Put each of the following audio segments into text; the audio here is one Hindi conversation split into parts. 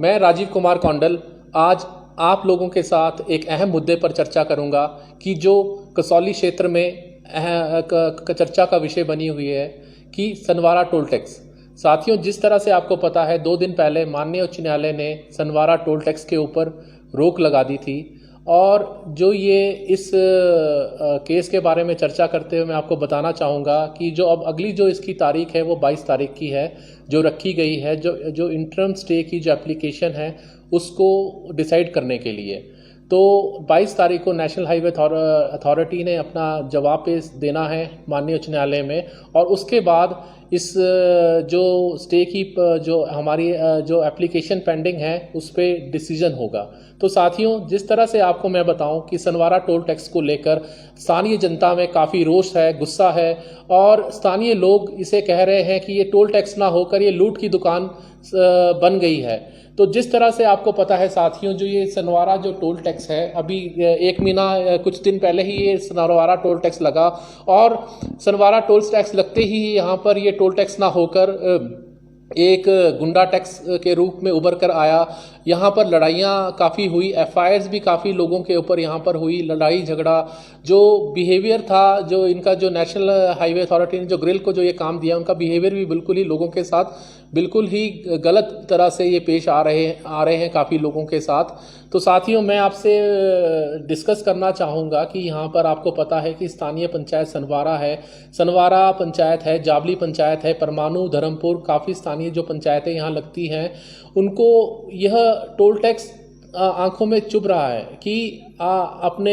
मैं राजीव कुमार कौंडल आज आप लोगों के साथ एक अहम मुद्दे पर चर्चा करूंगा कि जो कसौली क्षेत्र में चर्चा का विषय बनी हुई है कि सनवारा टोल टैक्स। साथियों, जिस तरह से आपको पता है 2 दिन पहले माननीय उच्च न्यायालय ने सनवारा टोल टैक्स के ऊपर रोक लगा दी थी और जो ये इस केस के बारे में चर्चा करते हुए मैं आपको बताना चाहूँगा कि जो अब अगली जो इसकी तारीख है वो 22 तारीख की है जो रखी गई है, जो इंटरम स्टे की जो एप्लीकेशन है उसको डिसाइड करने के लिए। तो 22 तारीख को नेशनल हाईवे अथॉरिटी ने अपना जवाब पेश देना है माननीय उच्च न्यायालय में और उसके बाद इस जो स्टे की जो हमारी जो एप्लीकेशन पेंडिंग है उस पर डिसीजन होगा। तो साथियों, जिस तरह से आपको मैं बताऊं कि सनवारा टोल टैक्स को लेकर स्थानीय जनता में काफ़ी रोष है, गुस्सा है और स्थानीय लोग इसे कह रहे हैं कि ये टोल टैक्स ना होकर ये लूट की दुकान बन गई है। तो जिस तरह से आपको पता है साथियों, जो ये सनवारा जो टोल टैक्स है अभी 1 महीना कुछ दिन पहले ही ये सनवारा टोल टैक्स लगा और सनवारा टोल टैक्स लगते ही यहाँ पर ये टोल टैक्स ना होकर एक गुंडा टैक्स के रूप में उभर कर आया। यहाँ पर लड़ाइयाँ काफ़ी हुई, FIRs भी काफ़ी लोगों के ऊपर यहाँ पर हुई, लड़ाई झगड़ा। जो बिहेवियर था, जो इनका जो नेशनल हाईवे अथॉरिटी ने जो ग्रिल को जो ये काम दिया, उनका बिहेवियर भी बिल्कुल ही लोगों के साथ बिल्कुल ही गलत तरह से ये पेश आ रहे हैं काफ़ी लोगों के साथ। तो साथियों, मैं आपसे डिस्कस करना चाहूँगा कि यहाँ पर आपको पता है कि स्थानीय पंचायत सनवारा है, सनवारा पंचायत है, जाबली पंचायत है, परमाणु, धर्मपुर, काफ़ी स्थानीय जो पंचायतें यहाँ लगती हैं उनको यह टोल टैक्स आंखों में चुभ रहा है कि अपने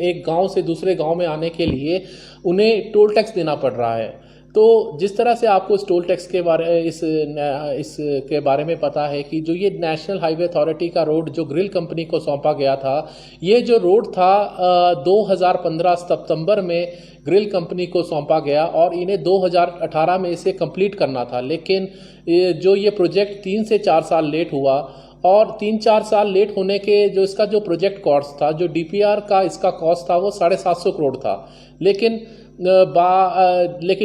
एक गांव से दूसरे गांव में आने के लिए उन्हें टोल टैक्स देना पड़ रहा है। तो जिस तरह से आपको इस टोल टैक्स के बारे इसके बारे में पता है कि जो ये नेशनल हाईवे अथॉरिटी का रोड जो ग्रिल कंपनी को सौंपा गया था, ये जो रोड था 2015 सितंबर में ग्रिल कंपनी को सौंपा गया और इन्हें 2018 में इसे कंप्लीट करना था। लेकिन जो ये प्रोजेक्ट 3 से 4 साल लेट हुआ और 3-4 साल लेट होने के जो इसका जो प्रोजेक्ट कॉस्ट था, जो DPR का इसका कॉस्ट था वो 750 करोड़ था। लेकिन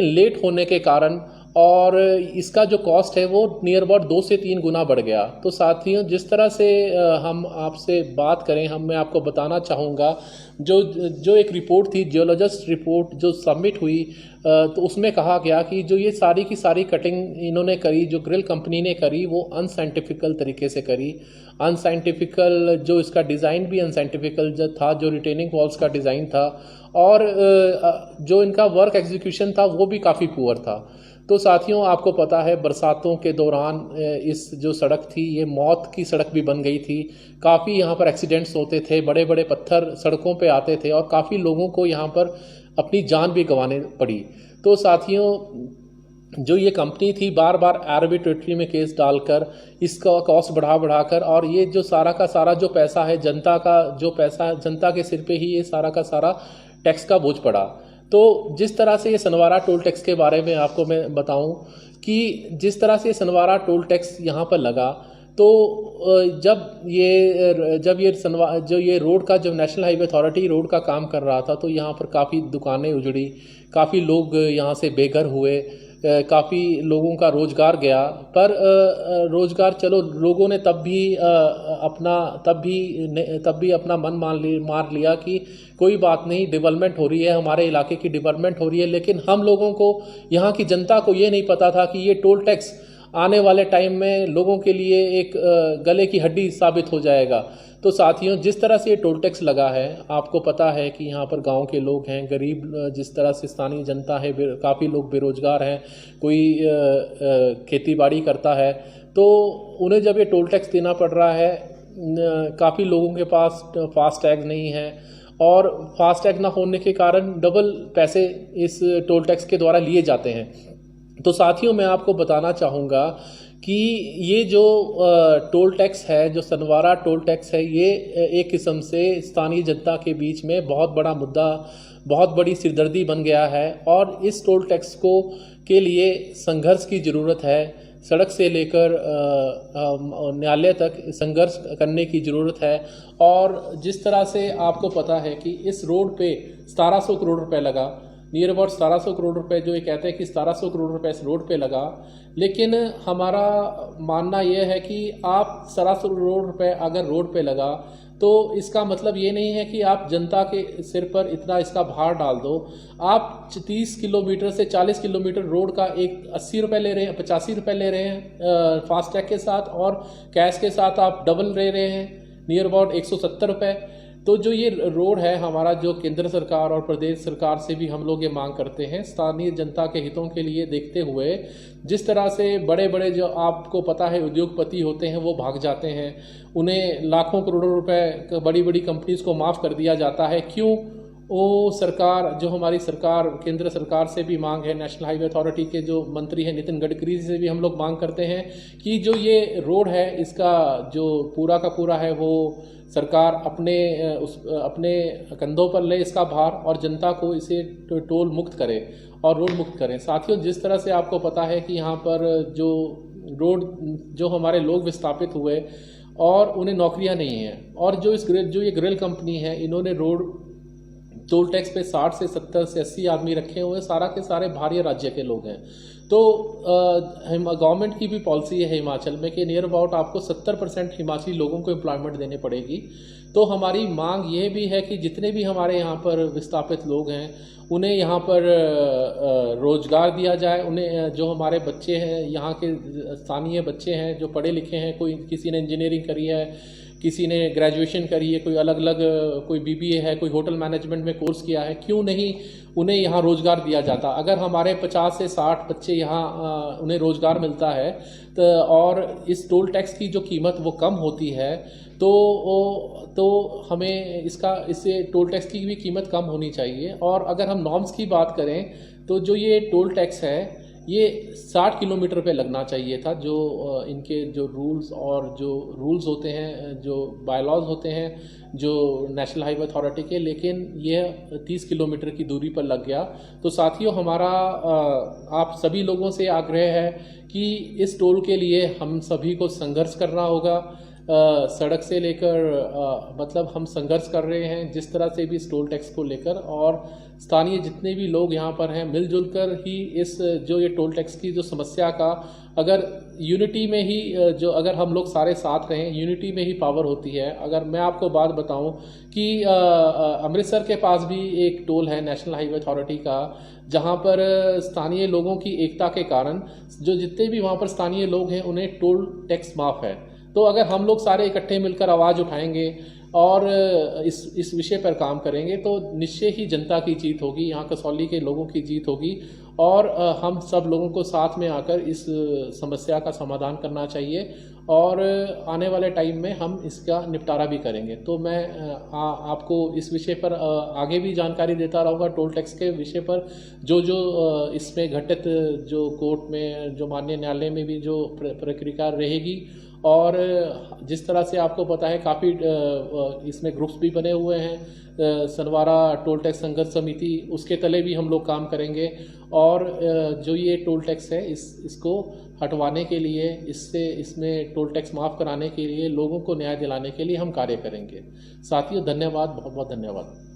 लेट होने के कारण और इसका जो कॉस्ट है वो नियर अबाउट 2 से 3 गुना बढ़ गया। तो साथियों, जिस तरह से हम आपसे बात करें, मैं आपको बताना चाहूँगा जो एक रिपोर्ट थी, जियोलॉजिस्ट रिपोर्ट जो सबमिट हुई, तो उसमें कहा गया कि जो ये सारी की सारी कटिंग इन्होंने करी, जो ग्रिल कंपनी ने करी, वो अनसाइंटिफिकल तरीके से करी। अनसाइंटिफिकल जो इसका डिज़ाइन भी अनसाइंटिफिकल जो था, जो रिटेनिंग वॉल्स का डिज़ाइन था और जो इनका वर्क एग्जीक्यूशन था वो भी काफ़ी पुअर था। तो साथियों, आपको पता है बरसातों के दौरान इस जो सड़क थी ये मौत की सड़क भी बन गई थी। काफ़ी यहाँ पर एक्सीडेंट्स होते थे, बड़े बड़े पत्थर सड़कों पे आते थे और काफ़ी लोगों को यहाँ पर अपनी जान भी गंवाने पड़ी। तो साथियों, जो ये कंपनी थी बार बार आर्बिट्रेटरी में केस डालकर इसका कॉस्ट बढ़ाकर और ये जो सारा का सारा जो पैसा है जनता का, जो पैसा जनता के सिर पे ही ये सारा का सारा टैक्स का बोझ पड़ा। तो जिस तरह से ये सनवारा टोल टैक्स के बारे में आपको मैं बताऊं कि जिस तरह से सनवारा टोल टैक्स यहाँ पर लगा, तो जब ये रोड का जो नेशनल हाईवे अथॉरिटी रोड का काम कर रहा था, तो यहाँ पर काफ़ी दुकानें उजड़ी, काफ़ी लोग यहाँ से बेघर हुए, काफ़ी लोगों का रोज़गार गया। पर रोज़गार चलो लोगों ने तब भी अपना मन मार लिया कि कोई बात नहीं, डेवलपमेंट हो रही है, हमारे इलाके की डेवलपमेंट हो रही है। लेकिन हम लोगों को, यहाँ की जनता को ये नहीं पता था कि ये टोल टैक्स आने वाले टाइम में लोगों के लिए एक गले की हड्डी साबित हो जाएगा। तो साथियों, जिस तरह से ये टोल टैक्स लगा है, आपको पता है कि यहाँ पर गांव के लोग हैं, गरीब, जिस तरह से स्थानीय जनता है, काफ़ी लोग बेरोजगार हैं, कोई खेती बाड़ी करता है, तो उन्हें जब ये टोल टैक्स देना पड़ रहा है, काफ़ी लोगों के पास फास्ट टैग नहीं है और फास्ट टैग ना होने के कारण डबल पैसे इस टोल टैक्स के द्वारा लिए जाते हैं। तो साथियों, मैं आपको बताना चाहूँगा कि ये जो टोल टैक्स है, जो सनवारा टोल टैक्स है, ये एक किस्म से स्थानीय जनता के बीच में बहुत बड़ा मुद्दा, बहुत बड़ी सिरदर्दी बन गया है और इस टोल टैक्स के लिए संघर्ष की ज़रूरत है। सड़क से लेकर न्यायालय तक संघर्ष करने की ज़रूरत है। और जिस तरह से आपको पता है कि इस रोड पे 1700 करोड़ रुपए लगा, नियर अबाउट 1700 करोड़ रुपए, जो ये कहते हैं कि 1700 करोड़ रुपए इस रोड पे लगा, लेकिन हमारा मानना यह है कि आप 1700 करोड़ रुपए अगर रोड पे लगा तो इसका मतलब ये नहीं है कि आप जनता के सिर पर इतना इसका भार डाल दो। आप 30 किलोमीटर से 40 किलोमीटर रोड का एक 80 रुपये ले रहे हैं, 85 रुपये ले रहे हैं फास्टैग के साथ, और कैश के साथ आप डबल ले रहे हैं, नियर अबाउट 170 रुपये। तो जो ये रोड है हमारा, जो केंद्र सरकार और प्रदेश सरकार से भी हम लोग ये मांग करते हैं, स्थानीय जनता के हितों के लिए देखते हुए, जिस तरह से बड़े बड़े जो आपको पता है उद्योगपति होते हैं वो भाग जाते हैं, उन्हें लाखों करोड़ों रुपए बड़ी बड़ी कंपनीज को माफ़ कर दिया जाता है, क्यों? वो सरकार, जो हमारी सरकार, केंद्र सरकार से भी मांग है, नेशनल हाईवे अथॉरिटी के जो मंत्री हैं नितिन गडकरी से भी हम लोग मांग करते हैं कि जो ये रोड है इसका जो पूरा का पूरा है वो सरकार अपने कंधों पर ले इसका भार, और जनता को इसे टोल मुक्त करे और रोड मुक्त करें। साथियों, जिस तरह से आपको पता है कि यहाँ पर जो रोड, जो हमारे लोग विस्थापित हुए और उन्हें नौकरियाँ नहीं हैं, और जो ये ग्रिल कंपनी है, इन्होंने रोड टोल टैक्स पे 60 से 70 से 80 आदमी रखे हुए, सारा के सारे बाहरी राज्य के लोग हैं। तो गवर्नमेंट की भी पॉलिसी है हिमाचल में कि नियर अबाउट आपको 70% हिमाचली लोगों को एम्प्लॉयमेंट देने पड़ेगी। तो हमारी मांग ये भी है कि जितने भी हमारे यहाँ पर विस्थापित लोग हैं उन्हें यहाँ पर रोजगार दिया जाए। उन्हें, जो हमारे बच्चे हैं यहाँ के स्थानीय बच्चे हैं जो पढ़े लिखे हैं, कोई किसी ने इंजीनियरिंग करी है, किसी ने ग्रेजुएशन करी है, कोई अलग अलग, कोई बीबीए है, कोई होटल मैनेजमेंट में कोर्स किया है, क्यों नहीं उन्हें यहाँ रोज़गार दिया जाता? अगर हमारे 50 से 60 बच्चे यहाँ उन्हें रोज़गार मिलता है तो, और इस टोल टैक्स की जो कीमत वो कम होती है, तो हमें इससे टोल टैक्स की भी कीमत कम होनी चाहिए। और अगर हम नॉर्म्स की बात करें तो जो ये टोल टैक्स है ये 60 किलोमीटर पे लगना चाहिए था, जो इनके जो रूल्स होते हैं, जो बायलॉज होते हैं जो नेशनल हाईवे अथॉरिटी के, लेकिन ये 30 किलोमीटर की दूरी पर लग गया। तो साथियों, हमारा आप सभी लोगों से आग्रह है कि इस टोल के लिए हम सभी को संघर्ष करना होगा। सड़क से लेकर मतलब हम संघर्ष कर रहे हैं जिस तरह से भी इस टोल टैक्स को लेकर, और स्थानीय जितने भी लोग यहाँ पर हैं मिलजुल कर ही इस जो ये टोल टैक्स की जो समस्या का, अगर यूनिटी में ही, जो अगर हम लोग सारे साथ रहें, यूनिटी में ही पावर होती है। अगर मैं आपको बात बताऊं कि अमृतसर के पास भी एक टोल है नेशनल हाईवे अथॉरिटी का, जहाँ पर स्थानीय लोगों की एकता के कारण जो जितने भी वहाँ पर स्थानीय लोग हैं उन्हें टोल टैक्स माफ़ है। तो अगर हम लोग सारे इकट्ठे मिलकर आवाज़ उठाएंगे और इस विषय पर काम करेंगे तो निश्चय ही जनता की जीत होगी, यहाँ कसौली के लोगों की जीत होगी, और हम सब लोगों को साथ में आकर इस समस्या का समाधान करना चाहिए, और आने वाले टाइम में हम इसका निपटारा भी करेंगे। तो मैं आपको इस विषय पर आगे भी जानकारी देता रहूँगा, टोल टैक्स के विषय पर जो इसमें घटित, जो कोर्ट में, जो माननीय न्यायालय में भी जो प्रक्रिया रहेगी, और जिस तरह से आपको पता है काफ़ी इसमें ग्रुप्स भी बने हुए हैं, सनवारा टोल टैक्स संघर्ष समिति, उसके तले भी हम लोग काम करेंगे, और जो ये टोल टैक्स है इसको हटवाने के लिए, इसमें टोल टैक्स माफ़ कराने के लिए, लोगों को न्याय दिलाने के लिए हम कार्य करेंगे। साथियों, धन्यवाद, बहुत बहुत धन्यवाद।